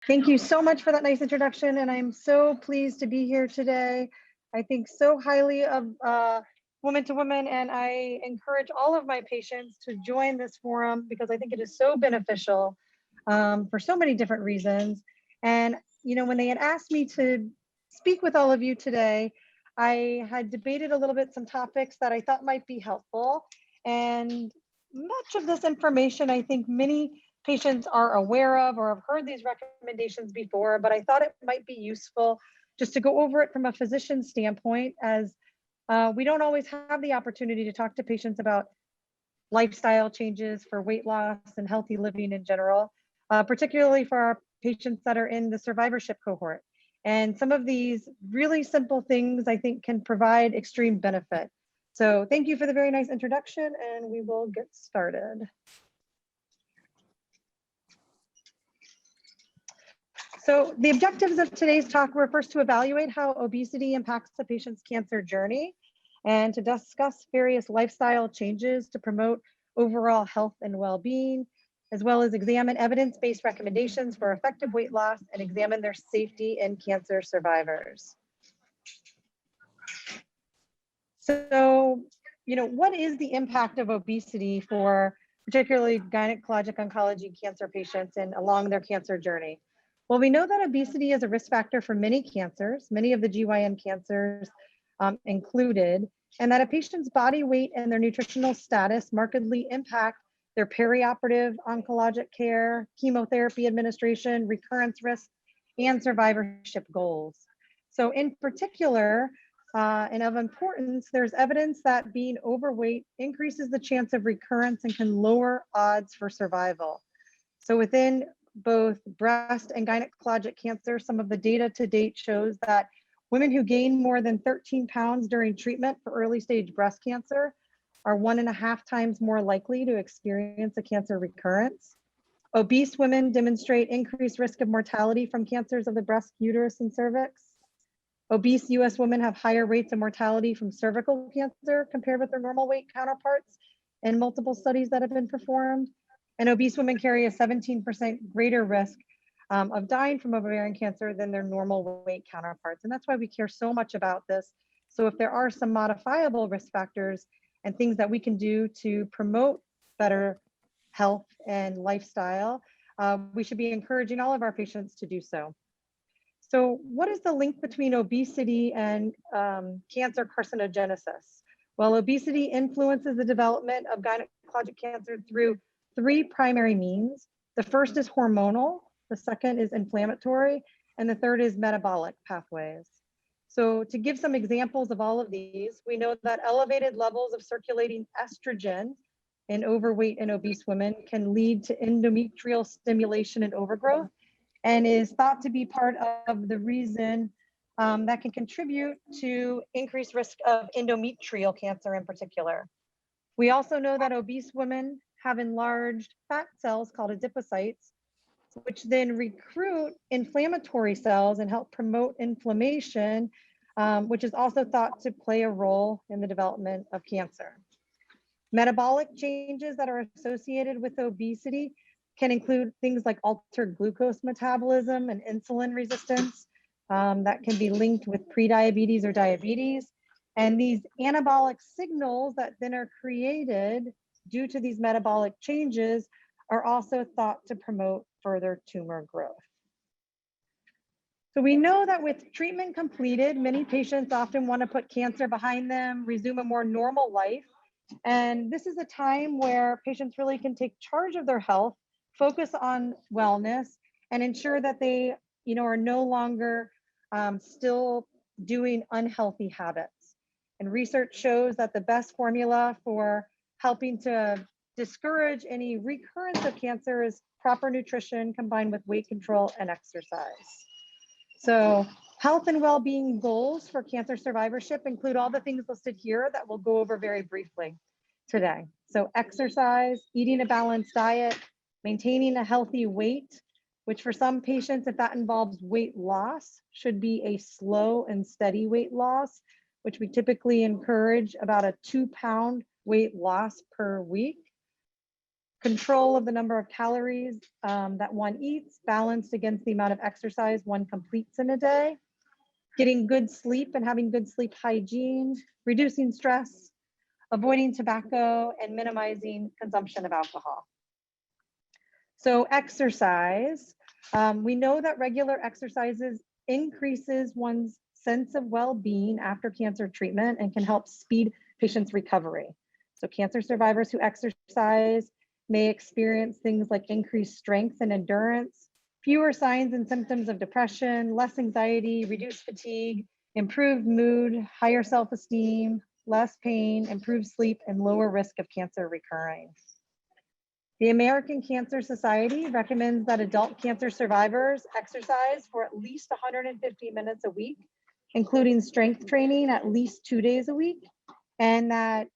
Thank you so much for that nice introduction, and I'm so pleased to be here today. I think so highly of Woman to Woman, and I encourage all of my patients to join this forum because I think it is so beneficial for so many different reasons. And when they had asked me to speak with all of you today, I had debated a little bit some topics that I thought might be helpful. And much of this information, I think many patients are aware of or have heard these recommendations before, but I thought it might be useful just to go over it from a physician standpoint, as we don't always have the opportunity to talk to patients about lifestyle changes for weight loss and healthy living in general, particularly for our patients that are in the survivorship cohort. And some of these really simple things I think can provide extreme benefit. So thank you for the very nice introduction, and we will get started. So the objectives of today's talk were first to evaluate how obesity impacts the patient's cancer journey and to discuss various lifestyle changes to promote overall health and well-being, as well as examine evidence-based recommendations for effective weight loss and examine their safety in cancer survivors. So, what is the impact of obesity for particularly gynecologic oncology cancer patients and along their cancer journey? Well, we know that obesity is a risk factor for many cancers, many of the GYN cancers included, and that a patient's body weight and their nutritional status markedly impact their perioperative oncologic care, chemotherapy administration, recurrence risk, and survivorship goals. So in particular, and of importance, there's evidence that being overweight increases the chance of recurrence and can lower odds for survival. So within both breast and gynecologic cancer, some of the data to date shows that women who gain more than 13 pounds during treatment for early stage breast cancer are 1.5 times more likely to experience a cancer recurrence. Obese women demonstrate increased risk of mortality from cancers of the breast, uterus, and cervix. Obese US women have higher rates of mortality from cervical cancer compared with their normal weight counterparts in multiple studies that have been performed. And obese women carry a 17% greater risk of dying from ovarian cancer than their normal weight counterparts. And that's why we care so much about this. So if there are some modifiable risk factors and things that we can do to promote better health and lifestyle, we should be encouraging all of our patients to do so. So what is the link between obesity and cancer carcinogenesis? Well, obesity influences the development of gynecologic cancer through 3 primary means. The first is hormonal, the second is inflammatory, and the third is metabolic pathways. So to give some examples of all of these, we know that elevated levels of circulating estrogen in overweight and obese women can lead to endometrial stimulation and overgrowth, and is thought to be part of the reason that can contribute to increased risk of endometrial cancer in particular. We also know that obese women have enlarged fat cells called adipocytes, which then recruit inflammatory cells and help promote inflammation, which is also thought to play a role in the development of cancer. Metabolic changes that are associated with obesity can include things like altered glucose metabolism and insulin resistance that can be linked with prediabetes or diabetes. And these anabolic signals that then are created due to these metabolic changes are also thought to promote further tumor growth. So we know that with treatment completed, many patients often want to put cancer behind them, resume a more normal life. And this is a time where patients really can take charge of their health, focus on wellness, and ensure that they are no longer still doing unhealthy habits. And research shows that the best formula for helping to discourage any recurrence of cancer is proper nutrition combined with weight control and exercise. So health and well-being goals for cancer survivorship include all the things listed here that we'll go over very briefly today. So exercise, eating a balanced diet, maintaining a healthy weight, which for some patients, if that involves weight loss, should be a slow and steady weight loss, which we typically encourage about a 2-pound weight loss per week. control of the number of calories that one eats, balanced against the amount of exercise one completes in a day, getting good sleep and having good sleep hygiene, reducing stress, avoiding tobacco, and minimizing consumption of alcohol. So exercise, we know that regular exercises increases one's sense of well-being after cancer treatment and can help speed patients' recovery. So cancer survivors who exercise may experience things like increased strength and endurance, fewer signs and symptoms of depression, less anxiety, reduced fatigue, improved mood, higher self-esteem, less pain, improved sleep, and lower risk of cancer recurring. The American Cancer Society recommends that adult cancer survivors exercise for at least 150 minutes a week, including strength training at least 2 days a week, and that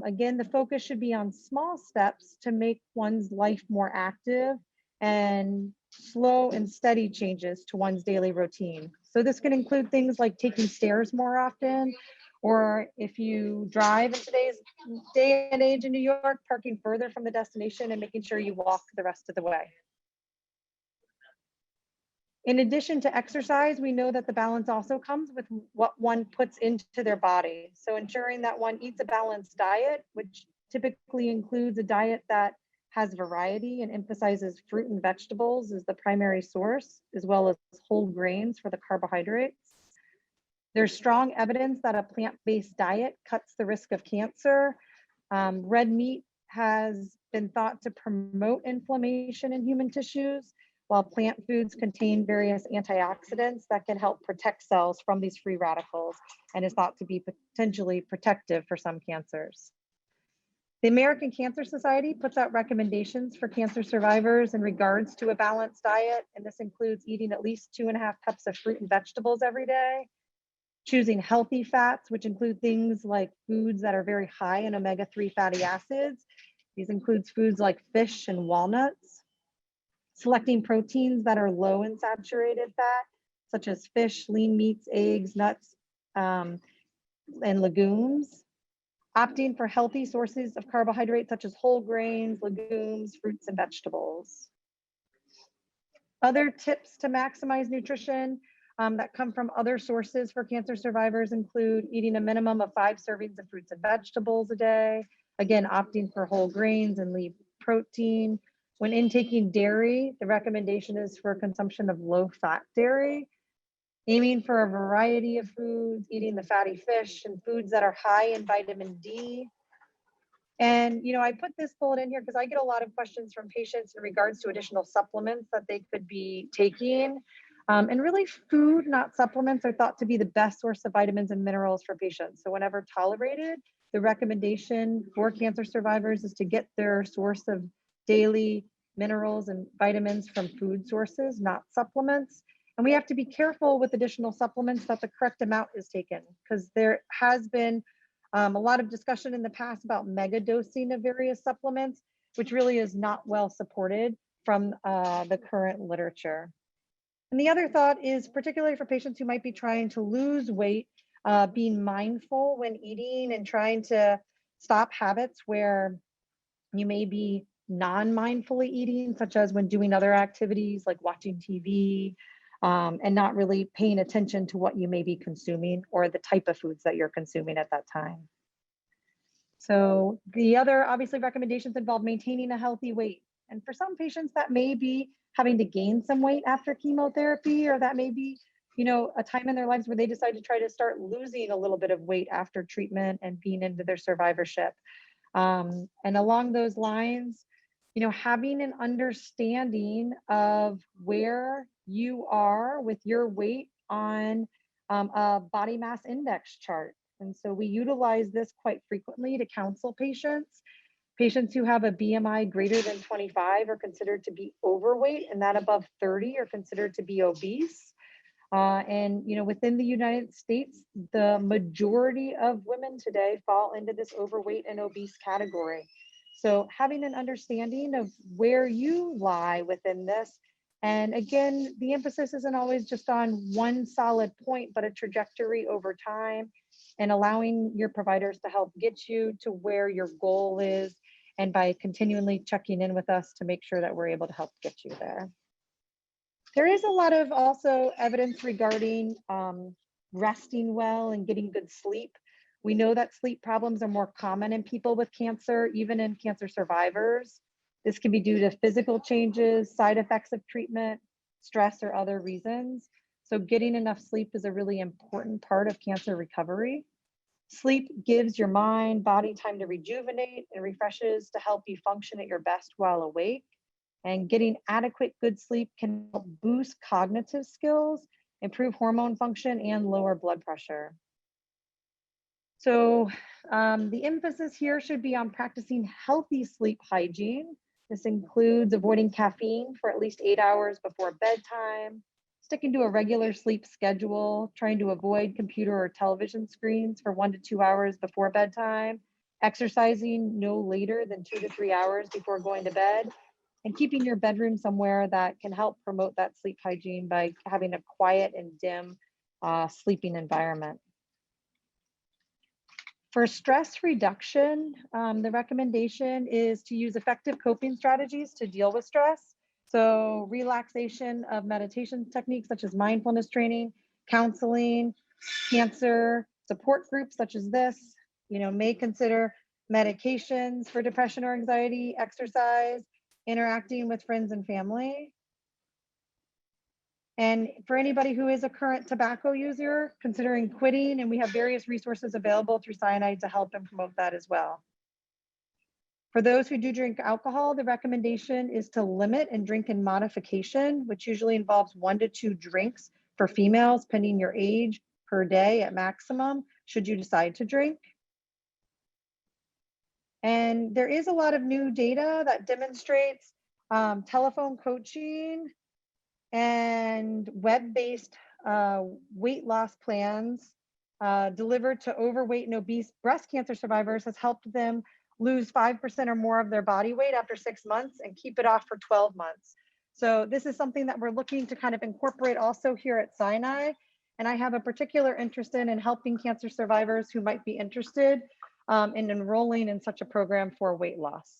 again, the focus should be on small steps to make one's life more active and slow and steady changes to one's daily routine. So this can include things like taking stairs more often, or if you drive in today's day and age in New York, parking further from the destination and making sure you walk the rest of the way. In addition to exercise, we know that the balance also comes with what one puts into their body. So ensuring that one eats a balanced diet, which typically includes a diet that has variety and emphasizes fruit and vegetables as the primary source, as well as whole grains for the carbohydrates. There's strong evidence that a plant-based diet cuts the risk of cancer. Red meat has been thought to promote inflammation in human tissues, while plant foods contain various antioxidants that can help protect cells from these free radicals and is thought to be potentially protective for some cancers. The American Cancer Society puts out recommendations for cancer survivors in regards to a balanced diet, and this includes eating at least 2.5 cups of fruit and vegetables every day, choosing healthy fats, which include things like foods that are very high in omega-3 fatty acids. These includes foods like fish and walnuts, selecting proteins that are low in saturated fat, such as fish, lean meats, eggs, nuts, and legumes, opting for healthy sources of carbohydrates, such as whole grains, legumes, fruits, and vegetables. Other tips to maximize nutrition that come from other sources for cancer survivors include eating a minimum of 5 servings of fruits and vegetables a day, again, opting for whole grains and lean protein. When intaking dairy, the recommendation is for consumption of low-fat dairy, aiming for a variety of foods, eating the fatty fish and foods that are high in vitamin D. And, I put this bullet in here because I get a lot of questions from patients in regards to additional supplements that they could be taking. And really, food, not supplements, are thought to be the best source of vitamins and minerals for patients. So whenever tolerated, the recommendation for cancer survivors is to get their source of daily minerals and vitamins from food sources, not supplements. And we have to be careful with additional supplements that the correct amount is taken, because there has been a lot of discussion in the past about mega dosing of various supplements, which really is not well supported from the current literature. And the other thought is, particularly for patients who might be trying to lose weight, being mindful when eating and trying to stop habits where you may be non-mindfully eating, such as when doing other activities like watching TV, and not really paying attention to what you may be consuming or the type of foods that you're consuming at that time. So the other obviously recommendations involve maintaining a healthy weight. And for some patients, that may be having to gain some weight after chemotherapy, or that may be, a time in their lives where they decide to try to start losing a little bit of weight after treatment and being into their survivorship. And along those lines, having an understanding of where you are with your weight on a body mass index chart. And so we utilize this quite frequently to counsel patients. Patients who have a BMI greater than 25 are considered to be overweight, and that above 30 are considered to be obese. And within the United States, the majority of women today fall into this overweight and obese category. So having an understanding of where you lie within this, and again, the emphasis isn't always just on one solid point, but a trajectory over time, and allowing your providers to help get you to where your goal is, and by continually checking in with us to make sure that we're able to help get you there. There is a lot of also evidence regarding resting well and getting good sleep. We know that sleep problems are more common in people with cancer, even in cancer survivors. This can be due to physical changes, side effects of treatment, stress, or other reasons. So getting enough sleep is a really important part of cancer recovery. Sleep gives your mind, body time to rejuvenate and refreshes to help you function at your best while awake. And getting adequate good sleep can help boost cognitive skills, improve hormone function, and lower blood pressure. So the emphasis here should be on practicing healthy sleep hygiene. This includes avoiding caffeine for at least 8 hours before bedtime, sticking to a regular sleep schedule, trying to avoid computer or television screens for 1 to 2 hours before bedtime, exercising no later than 2 to 3 hours before going to bed, and keeping your bedroom somewhere that can help promote that sleep hygiene by having a quiet and dim sleeping environment. For stress reduction, the recommendation is to use effective coping strategies to deal with stress. So relaxation of meditation techniques such as mindfulness training, counseling, cancer support groups such as this, may consider medications for depression or anxiety, exercise, interacting with friends and family. And for anybody who is a current tobacco user, considering quitting, and we have various resources available through Sinai to help and promote that as well. For those who do drink alcohol, the recommendation is to limit and drink in modification, which usually involves 1 to 2 drinks for females, pending your age, per day at maximum, should you decide to drink. And there is a lot of new data that demonstrates telephone coaching and web-based weight loss plans delivered to overweight and obese breast cancer survivors has helped them lose 5% or more of their body weight after 6 months and keep it off for 12 months. So this is something that we're looking to kind of incorporate also here at Sinai. And I have a particular interest in helping cancer survivors who might be interested in enrolling in such a program for weight loss.